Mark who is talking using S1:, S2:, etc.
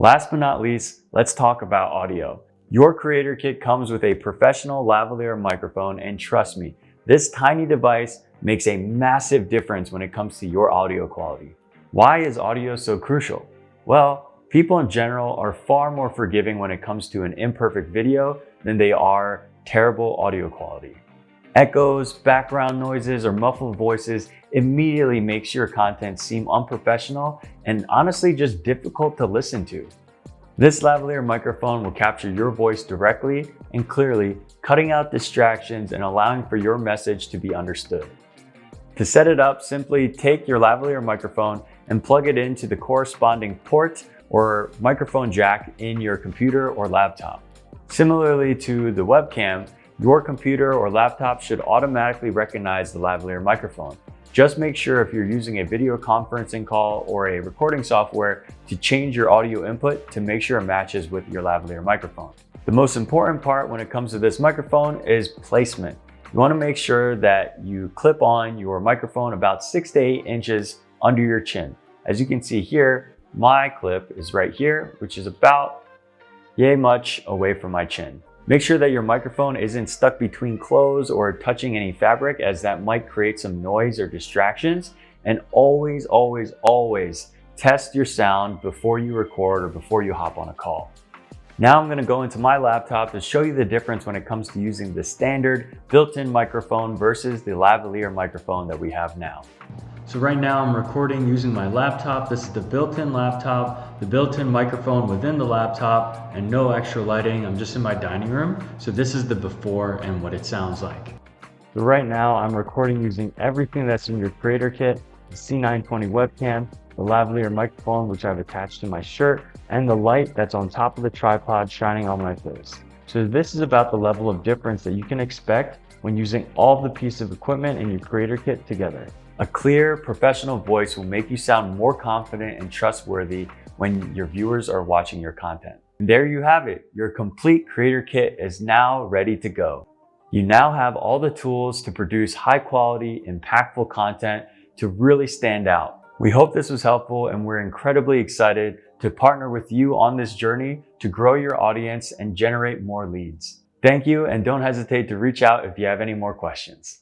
S1: Last but not least, let's talk about audio. Your Creator Kit comes with a professional lavalier microphone, and trust me, this tiny device makes a massive difference when it comes to your audio quality. Why is audio so crucial? Well, people in general are far more forgiving when it comes to an imperfect video than they are terrible audio quality. Echoes, background noises, or muffled voices immediately makes your content seem unprofessional and honestly just difficult to listen to. This lavalier microphone will capture your voice directly and clearly, cutting out distractions and allowing for your message to be understood. To set it up, simply take your lavalier microphone and plug it into the corresponding port or microphone jack in your computer or laptop. Similarly to the webcam, your computer or laptop should automatically recognize the lavalier microphone. Just make sure if you're using a video conferencing call or a recording software to change your audio input to make sure it matches with your lavalier microphone. The most important part when it comes to this microphone is placement. You want to make sure that you clip on your microphone about 6 to 8 inches under your chin. As you can see here, my clip is right here, which is about yay much away from my chin. Make sure that your microphone isn't stuck between clothes or touching any fabric, as that might create some noise or distractions. And always, always, always test your sound before you record or before you hop on a call. Now I'm going to go into my laptop to show you the difference when it comes to using the standard built-in microphone versus the lavalier microphone that we have now. So right now I'm recording using my laptop. This is the built-in laptop, the built-in microphone within the laptop, and no extra lighting. I'm just in my dining room. So this is the before and what it sounds like. So right now I'm recording using everything that's in your Creator Kit, the C920 webcam, the lavalier microphone, which I've attached to my shirt, and the light that's on top of the tripod shining on my face. So this is about the level of difference that you can expect when using all the pieces of equipment in your Creator Kit together. A clear, professional voice will make you sound more confident and trustworthy when your viewers are watching your content. And there you have it. Your complete Creator Kit is now ready to go. You now have all the tools to produce high quality, impactful content to really stand out. We hope this was helpful, and we're incredibly excited to partner with you on this journey to grow your audience and generate more leads. Thank you, and don't hesitate to reach out if you have any more questions.